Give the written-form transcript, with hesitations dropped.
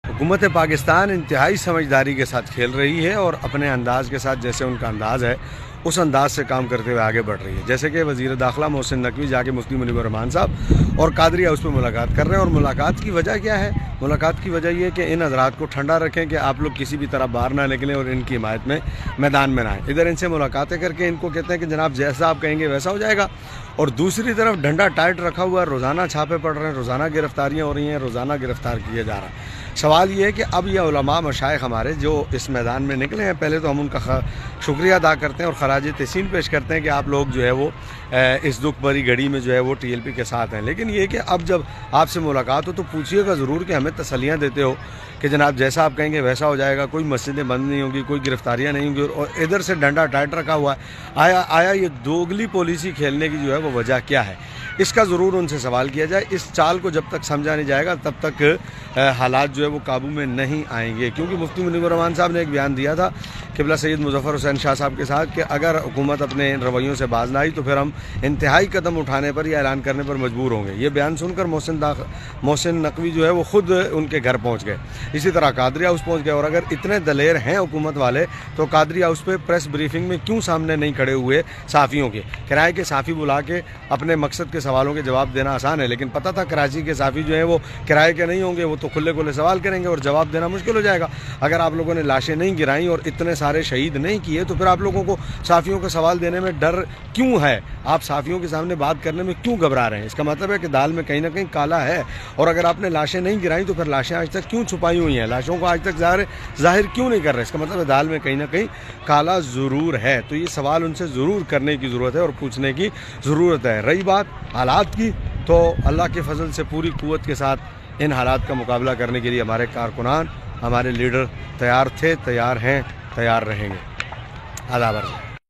हुकूमत पाकिस्तान इंतहाई समझदारी के साथ खेल रही है और अपने अंदाज़ के साथ, जैसे उनका अंदाज़ है उस अंदाज से काम करते हुए आगे बढ़ रही है। जैसे कि वज़ीर दाखिला मोहसिन नकवी जाके मुफ्ती मुनीर रहमान साहब और कादरी हाउस पर मुलाकात कर रहे हैं। और मुलाकात की वजह क्या है? मुलाकात की वजह ये है कि इन हज़रात को ठंडा रखें कि आप लोग किसी भी तरह बाहर ना निकलें और इनकी हिमायत में मैदान में ना आएँ। इधर इनसे मुलाकातें करके इनको कहते हैं कि जनाब जैसा आप कहेंगे वैसा हो जाएगा, और दूसरी तरफ डंडा टाइट रखा हुआ है, रोज़ाना छापे पड़ रहे हैं, रोज़ाना गिरफ्तारियाँ हो रही हैं, रोज़ाना गिरफ्तार किया जा रहा है। सवाल ये है कि अब ये उलमा मशाइख हमारे जो इस मैदान में निकले हैं, पहले तो हम उनका शुक्रिया अदा करते हैं और खराज तहसीन पेश करते हैं कि आप लोग जो है वो इस दुख भरी घड़ी में जो है वो TLP के साथ हैं। लेकिन ये कि अब जब आपसे मुलाकात हो तो पूछिएगा ज़रूर कि हमें तसल्लियाँ देते हो कि जनाब जैसा आप कहेंगे वैसा हो जाएगा, कोई मस्जिदें बंद नहीं होंगी, कोई गिरफ्तारियाँ नहीं होंगी, और इधर से डंडा टाइट रखा हुआ है। आया ये दोगली पॉलिसी खेलने की जो है वो वजह क्या है? इसका ज़रूर उनसे सवाल किया जाए। इस चाल को जब तक समझा नहीं जाएगा तब तक हालात जो है वो काबू में नहीं आएंगे। क्योंकि मुफ्ती मुनीर रहमान साहब ने एक बयान दिया था क़िबला सैयद मुज़फ़्फ़र हुसैन शाह साहब के साथ कि अगर हुकूमत अपने इन रवैयों से बाज ना आई तो फिर हम इंतहाई कदम उठाने पर या ऐलान करने पर मजबूर होंगे। ये बयान सुनकर मोहसिन नकवी जो है वो ख़ुद उनके घर पहुँच गए, इसी तरह कादरी हाउस पहुँच गए। और अगर इतने दलेर हैं हुकूमत वाले तो कादरी हाउस पे प्रेस ब्रीफिंग में क्यों सामने नहीं खड़े हुए सहाफ़ियों के? किराए के सहाफ़ी बुला के अपने मकसद के सवालों के जवाब देना आसान है, लेकिन पता था कराची के सहाफ़ी जो हैं वो किराए के नहीं होंगे, वो तो खुले खुले सवाल करेंगे और जवाब देना मुश्किल हो जाएगा। अगर आप लोगों ने लाशें नहीं गिराई और इतने सारे शहीद नहीं किए तो फिर आप लोगों को सहाफ़ियों का सवाल देने में डर क्यों है? आप सहाफ़ियों के सामने बात करने में क्यों घबरा रहे हैं? इसका मतलब है कि दाल में कहीं ना कहीं काला है। और अगर आपने लाशें नहीं गिराई तो फिर लाशें आज तक क्यों छुपाई हुई हैं? लाशों को आज तक ज़ाहिर क्यों नहीं कर रहे? इसका मतलब है दाल में कहीं ना कहीं काला ज़रूर है। तो ये सवाल उनसे ज़रूर करने की ज़रूरत है और पूछने की ज़रूरत है। रही बात हालात की, तो अल्लाह के फजल से पूरी कुव्वत के साथ इन हालात का मुकाबला करने के लिए हमारे कारकुनान, हमारे लीडर तैयार थे, तैयार हैं, तैयार रहेंगे। आदाब अर्ज़।